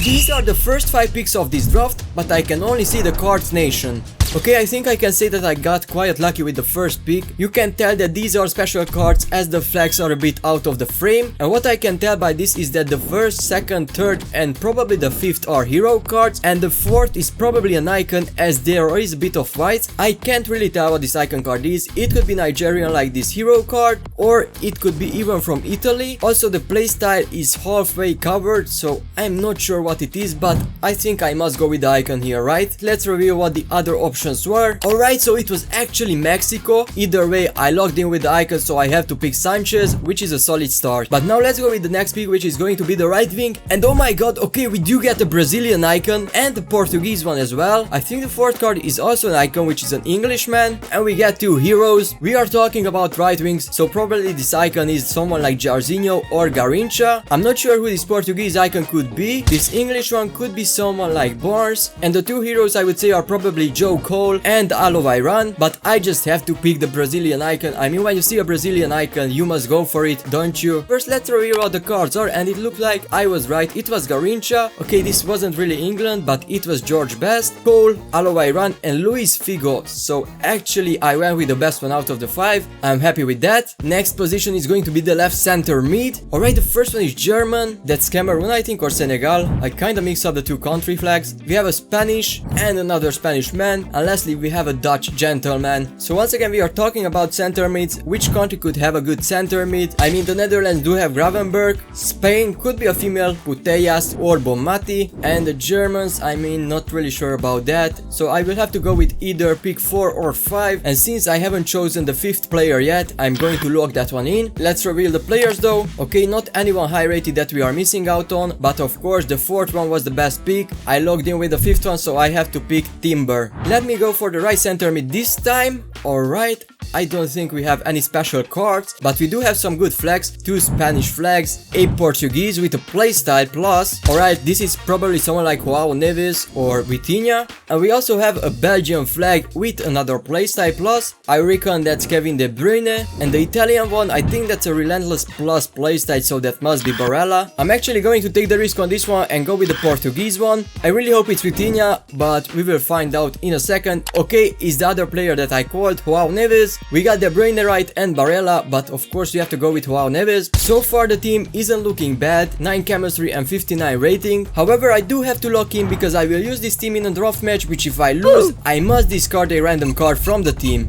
these are the first 5 picks of this draft, but I can only see the cards nation. Okay, I think I can say that I got quite lucky with the first pick. You can tell that these are special cards as the flags are a bit out of the frame, and what I can tell by this is that the first, second, third and probably the fifth are hero cards, and the fourth is probably an icon as there is a bit of white. I can't really tell what this icon card is. It could be Nigerian like this hero card, or it could be even from Italy. Also the playstyle is halfway covered, so I'm not sure what it is, but I think I must go with the icon here, right? Let's reveal what the other options were. Alright, so it was actually Mexico. Either way, I logged in with the icon, so I have to pick Sanchez, which is a solid start. But now let's go with the next pick, which is going to be the right wing. And oh my god, okay, we do get a Brazilian icon and a Portuguese one as well. I think the fourth card is also an icon, which is an Englishman, and we get 2 heroes. We are talking about right wings, so probably this icon is someone like Jairzinho or Garrincha. I'm not sure who this Portuguese icon could be. This English one could be someone like Barnes, and the 2 heroes I would say are probably Joe Cole and Iran, but I just have to pick the Brazilian icon. I mean, when you see a Brazilian icon, you must go for it, don't you? First, let's reveal what the cards are, and it looked like I was right. It was Garrincha. Okay, this wasn't really England, but it was George Best, Cole, Iran, and Luis Figo. So actually, I went with the best one out of the 5. I'm happy with that. Next position is going to be the left center mid. Alright, the first one is German. That's Cameroon, I think, or Senegal. I kinda mix up the 2 country flags. We have a Spanish and another Spanish man, and lastly we have a Dutch gentleman. So once again we are talking about center mids. Which country could have a good center mid? I mean, the Netherlands do have Gravenberg, Spain could be a female, Putellas or Bonmati, and the Germans, I mean, not really sure about that. So I will have to go with either pick 4 or 5, and since I haven't chosen the 5th player yet, I'm going to lock that one in. Let's reveal the players though. Okay, not anyone high rated that we are missing out on, but of course the 4th one was the best pick. I logged in with the 5th one, so I have to pick Timber. Let me go for the right center mid this time. Alright, I don't think we have any special cards, but we do have some good flags. 2 Spanish flags, a Portuguese with a playstyle plus. Alright, this is probably someone like Joao Neves or Vitinha. And we also have a Belgian flag with another playstyle plus. I reckon that's Kevin De Bruyne. And the Italian one, I think that's a Relentless plus playstyle, so that must be Barella. I'm actually going to take the risk on this one and go with the Portuguese one. I really hope it's Vitinha, but we will find out in a second. Okay, is the other player that I called Joao Neves. We got De Bruyne right and Barella, but of course we have to go with Joao Neves. So far the team isn't looking bad, 9 chemistry and 59 rating. However, I do have to lock in because I will use this team in a draft match, which if I lose, I must discard a random card from the team.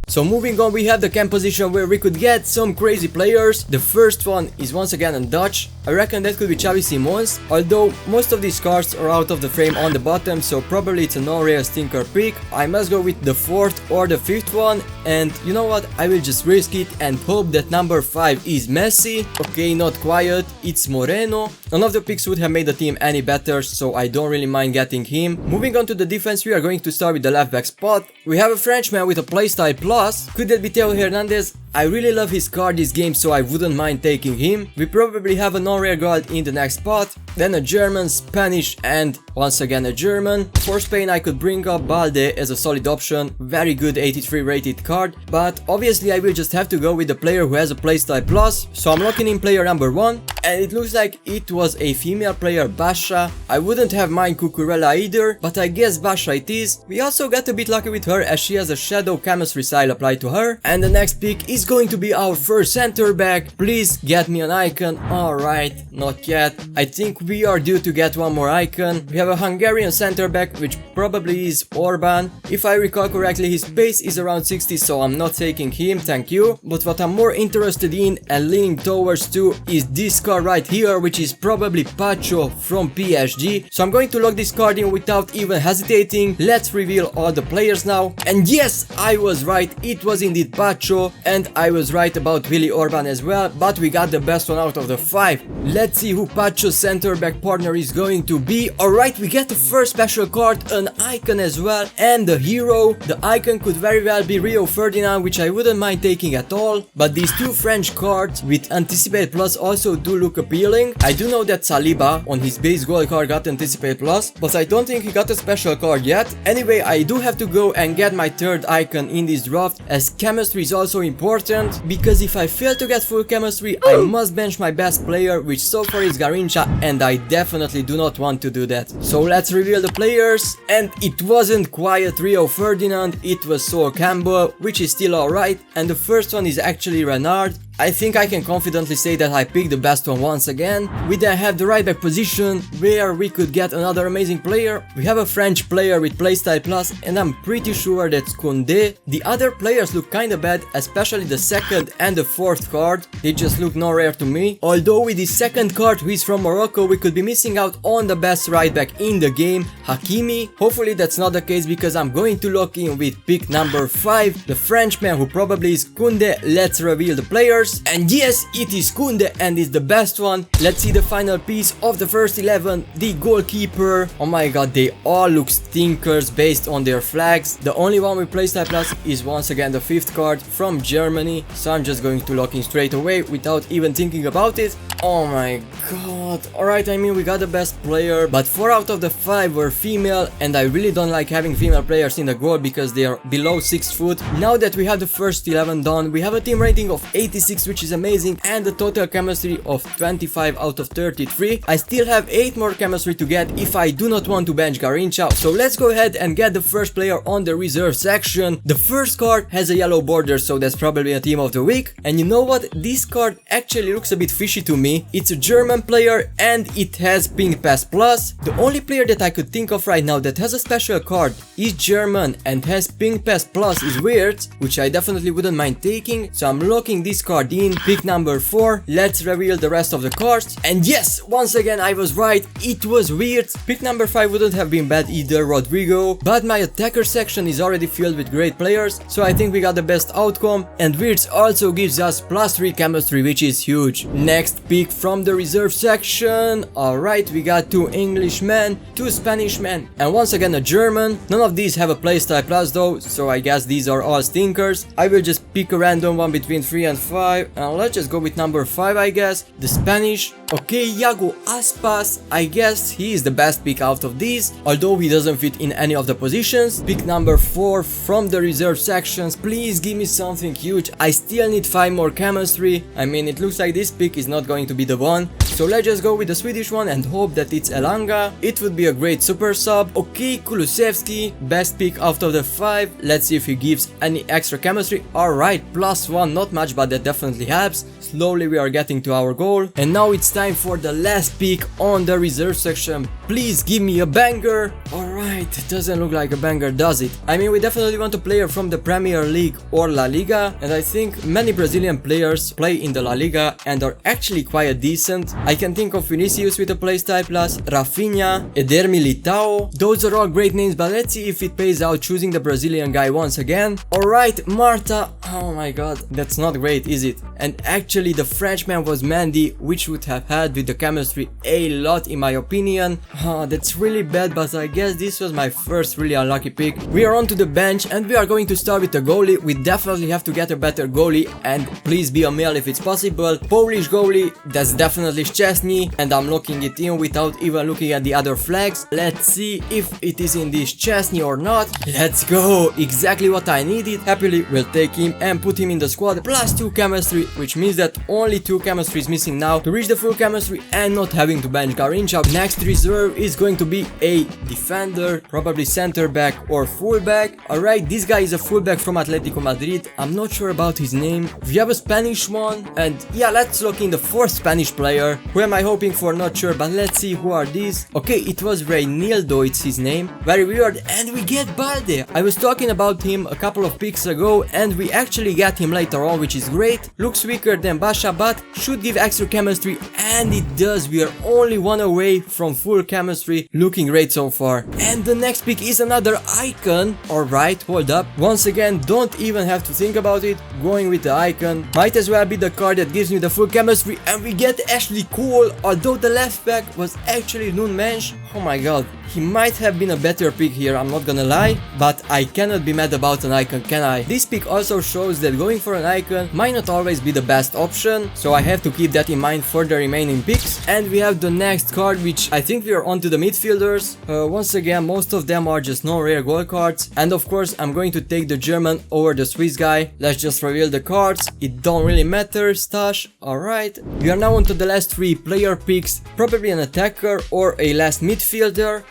So moving on, we have the camp position where we could get some crazy players. The first one is once again a Dutch. I reckon that could be Xavi Simons, although most of these cards are out of the frame on the bottom, so probably it's a no-real stinker pick. I must go with the 4th or the 5th one, and you know what, I will just risk it and hope that number 5 is Messi. Okay, not quiet, it's Moreno. None of the picks would have made the team any better, so I don't really mind getting him. Moving on to the defense, we are going to start with the left back spot. We have a Frenchman with a playstyle plus. Could that be Theo Hernandez? I really love his card this game, so I wouldn't mind taking him. We probably have a non-rare guard in the next spot, then a German, Spanish and once again a German. For Spain I could bring up Balde as a solid option, very good 83 rated card, but obviously I will just have to go with the player who has a playstyle plus, so I'm locking in player number 1, and it looks like it was a female player, Basha. I wouldn't have mind Cucurella either, but I guess Basha it is. We also got a bit lucky with her as she has a shadow chemistry style applied to her, and the next pick is going to be our first center back. Please get me an icon. Alright, not yet. I think we are due to get one more icon. We have a Hungarian center back, which probably is Orban. If I recall correctly, his pace is around 60, so I'm not taking him, thank you. But what I'm more interested in and leaning towards to is this card right here, which is probably Pacho from PSG. So I'm going to lock this card in without even hesitating. Let's reveal all the players now. And yes, I was right, it was indeed Pacho, and I was right about Willy Orban as well, but we got the best one out of the 5. Let's see who Pacho's center back partner is going to be. Alright, we get the first special card, an icon as well, and the hero. The icon could very well be Rio Ferdinand, which I wouldn't mind taking at all, but these 2 French cards with Anticipate Plus also do look appealing. I do know that Saliba on his base gold card got Anticipate Plus, but I don't think he got a special card yet. Anyway, I do have to go and get my 3rd icon in this draft, as chemistry is also important, because if I fail to get full chemistry, I must bench my best player, which so far is Garrincha, and I definitely do not want to do that. So let's reveal the players, and it wasn't quite Rio Ferdinand, it was Sol Campbell, which is still alright, and the first one is actually Renard. I think I can confidently say that I picked the best one once again. We then have the right back position, where we could get another amazing player. We have a French player with playstyle plus, and I'm pretty sure that's Koundé. The other players look kinda bad, especially the second and the fourth card. They just look no rare to me. Although with the second card, who is from Morocco, we could be missing out on the best right back in the game, Hakimi. Hopefully that's not the case, because I'm going to lock in with pick number 5, the Frenchman, who probably is Koundé. Let's reveal the players. And yes, it is Koundé, and it's the best one. Let's see the final piece of the first 11, the goalkeeper. Oh my god, they all look stinkers based on their flags. The only one with playstyle plus is once again the 5th card from Germany, so I'm just going to lock in straight away without even thinking about it. Oh my god. Alright, I mean, we got the best player, but 4 out of the 5 were female, and I really don't like having female players in the goal because they are below 6 foot. Now that we have the first 11 done, we have a team rating of 86, which is amazing, and a total chemistry of 25 out of 33. I still have 8 more chemistry to get if I do not want to bench Garrincha. So let's go ahead and get the first player on the reserve section. The first card has a yellow border, so that's probably a team of the week. And you know what? This card actually looks a bit fishy to me. It's a German player and it has ping pass plus. The only player that I could think of right now that has a special card is German and has ping pass plus is Wirtz, which I definitely wouldn't mind taking. So I'm locking this card in. Pick number 4. Let's reveal the rest of the cards. And yes, once again I was right, it was Wirtz. Pick number 5 wouldn't have been bad either, Rodrigo, but my attacker section is already filled with great players, so I think we got the best outcome. And Wirtz also gives us +3 chemistry, which is huge. Next pick from the reserve section. Alright, we got 2 Englishmen, 2 Spanishmen, and once again a German. None of these have a playstyle plus though, so I guess these are all stinkers. I will just pick a random one between 3 and 5, and let's just go with number 5, I guess. The Spanish. Okay, Iago Aspas. I guess he is the best pick out of these, although he doesn't fit in any of the positions. Pick number 4 from the reserve sections. Please give me something huge. I still need 5 more chemistry. I mean, it looks like this pick is not going to be the one, so let's just go with the Swedish one and hope that it's Elanga. It would be a great super sub. Okay, Kulusevski, best pick out of the 5. Let's see if he gives any extra chemistry. Alright, +1, not much, but that definitely helps. Slowly we are getting to our goal. And now it's time for the last pick on the reserve section. Please give me a banger. Alright, it doesn't look like a banger, does it? I mean, we definitely want a player from the Premier League or La Liga, and I think many Brazilian players play in the La Liga and are actually quite decent. I can think of Vinicius with a playstyle plus, Rafinha, Eder Militao. Those are all great names, but let's see if it pays out choosing the Brazilian guy once again. Alright, Marta. Oh my god, that's not great, is it? And actually the Frenchman was Mendy, which would have helped with the chemistry a lot in my opinion. That's really bad, but I guess this was my first really unlucky pick. We are on to the bench and we are going to start with a goalie. We definitely have to get a better goalie, and please be a male if it's possible. Polish goalie, that's definitely Szczesny, and I'm locking it in without even looking at the other flags. Let's see if it is in this Szczesny or not. Let's go, exactly what I needed. Happily we'll take him and put him in the squad. +2 chemistry, which means that only 2 chemistry is missing now to reach the full chemistry and not having to bench Garrincha. Next reserve is going to be a defender, probably center back or fullback. Alright, this guy is a fullback from Atletico Madrid. I'm not sure about his name. We have a Spanish one, and yeah, let's look in the 4th Spanish player. Who am I hoping for? Not sure, but let's see who are these. Okay, it was Reinildo, it's his name. Very weird. And we get Balde. I was talking about him a couple of picks ago, and we actually get him later on, which is great. Looks weaker than Basha, but should give extra chemistry, and it does. We are only 1 away from full chemistry. Looking great so far. And the next pick is another icon. Alright, hold up. Once again, don't even have to think about it. Going with the icon. Might as well be the card that gives me the full chemistry, and we get Ashley Cole, although the left back was actually Nunes Mensch. Oh my god, he might have been a better pick here, I'm not gonna lie, but I cannot be mad about an icon, can I? This pick also shows that going for an icon might not always be the best option, so I have to keep that in mind for the remaining picks. And we have the next card, which I think we are on to the midfielders. Once again, most of them are just non-rare gold cards, and of course I'm going to take the German over the Swiss guy. Let's just reveal the cards, it don't really matter, stash. Alright, we are now on to the last 3 player picks, probably an attacker or a last midfielder.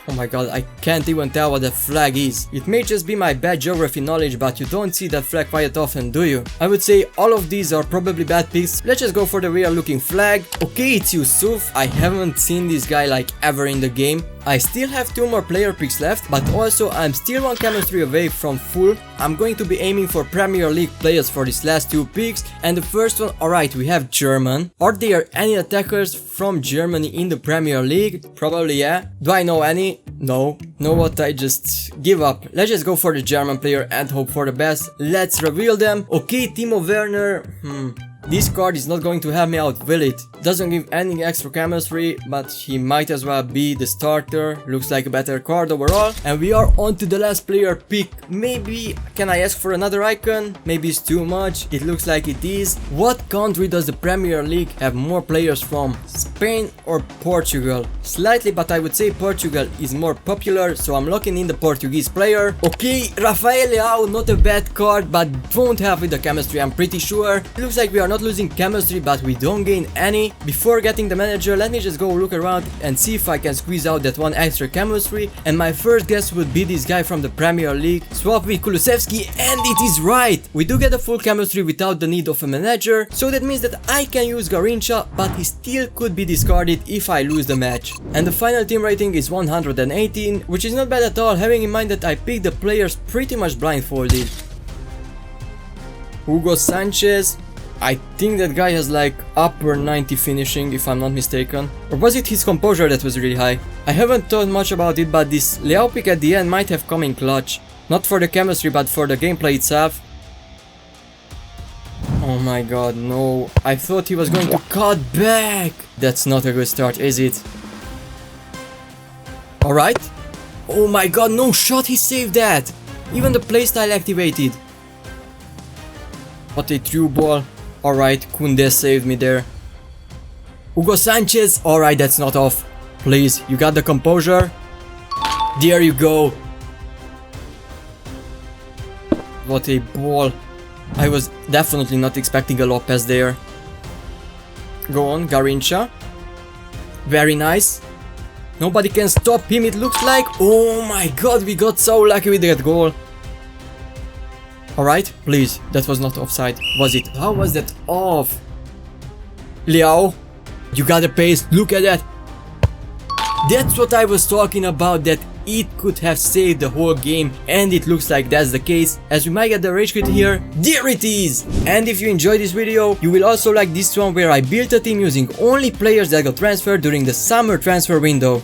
Oh my god, I can't even tell what the flag is. It may just be my bad geography knowledge, but you don't see that flag quite often, do you? I would say all of these are probably bad picks. Let's just go for the real looking flag. Okay, it's Yusuf. I haven't seen this guy like ever in the game. I still have 2 more player picks left, but also I'm still 1 chemistry away from full. I'm going to be aiming for Premier League players for these last 2 picks, and the first one, alright, we have German. Are there any attackers from Germany in the Premier League? Probably yeah. Do I know any? No. Know what, I just give up. Let's just go for the German player and hope for the best. Let's reveal them. Okay, Timo Werner. This card is not going to help me out, will it? Doesn't give any extra chemistry, but he might as well be the starter. Looks like a better card overall. And we are on to the last player pick. Maybe, can I ask for another icon? Maybe it's too much. It looks like it is. What country does the Premier League have more players from? Spain or Portugal? Slightly, but I would say Portugal is more popular, so I'm locking in the Portuguese player. Okay, Rafael Leao, not a bad card, but won't have with the chemistry, I'm pretty sure. Looks like we are not losing chemistry, but we don't gain any. Before getting the manager, let me just go look around and see if I can squeeze out that 1 extra chemistry, and my first guess would be this guy from the Premier League. Swap with Kulusevski, and it is right! We do get a full chemistry without the need of a manager, so that means that I can use Garrincha, but he still could be discarded if I lose the match. And the final team rating is 118, which is not bad at all, having in mind that I picked the players pretty much blindfolded. Hugo Sanchez. I think that guy has like upper 90 finishing, if I'm not mistaken. Or was it his composure that was really high? I haven't thought much about it, but this Leao pick at the end might have come in clutch. Not for the chemistry, but for the gameplay itself. Oh my god, no. I thought he was going to cut back. That's not a good start, is it? Alright. Oh my god, no shot, he saved that. Even the playstyle activated. What a true ball. Alright, Koundé saved me there. Hugo Sanchez. Alright, that's not off. Please, you got the composure. There you go. What a ball. I was definitely not expecting a Lopez there. Go on, Garrincha. Very nice. Nobody can stop him, it looks like. Oh my god, we got so lucky with that goal. Alright, please, that was not offside, was it? How was that off? Leao, you got the pace, look at that. That's what I was talking about, that it could have saved the whole game, and it looks like that's the case, as we might get the rage quit here. There it is! And if you enjoyed this video, you will also like this one where I built a team using only players that got transferred during the summer transfer window.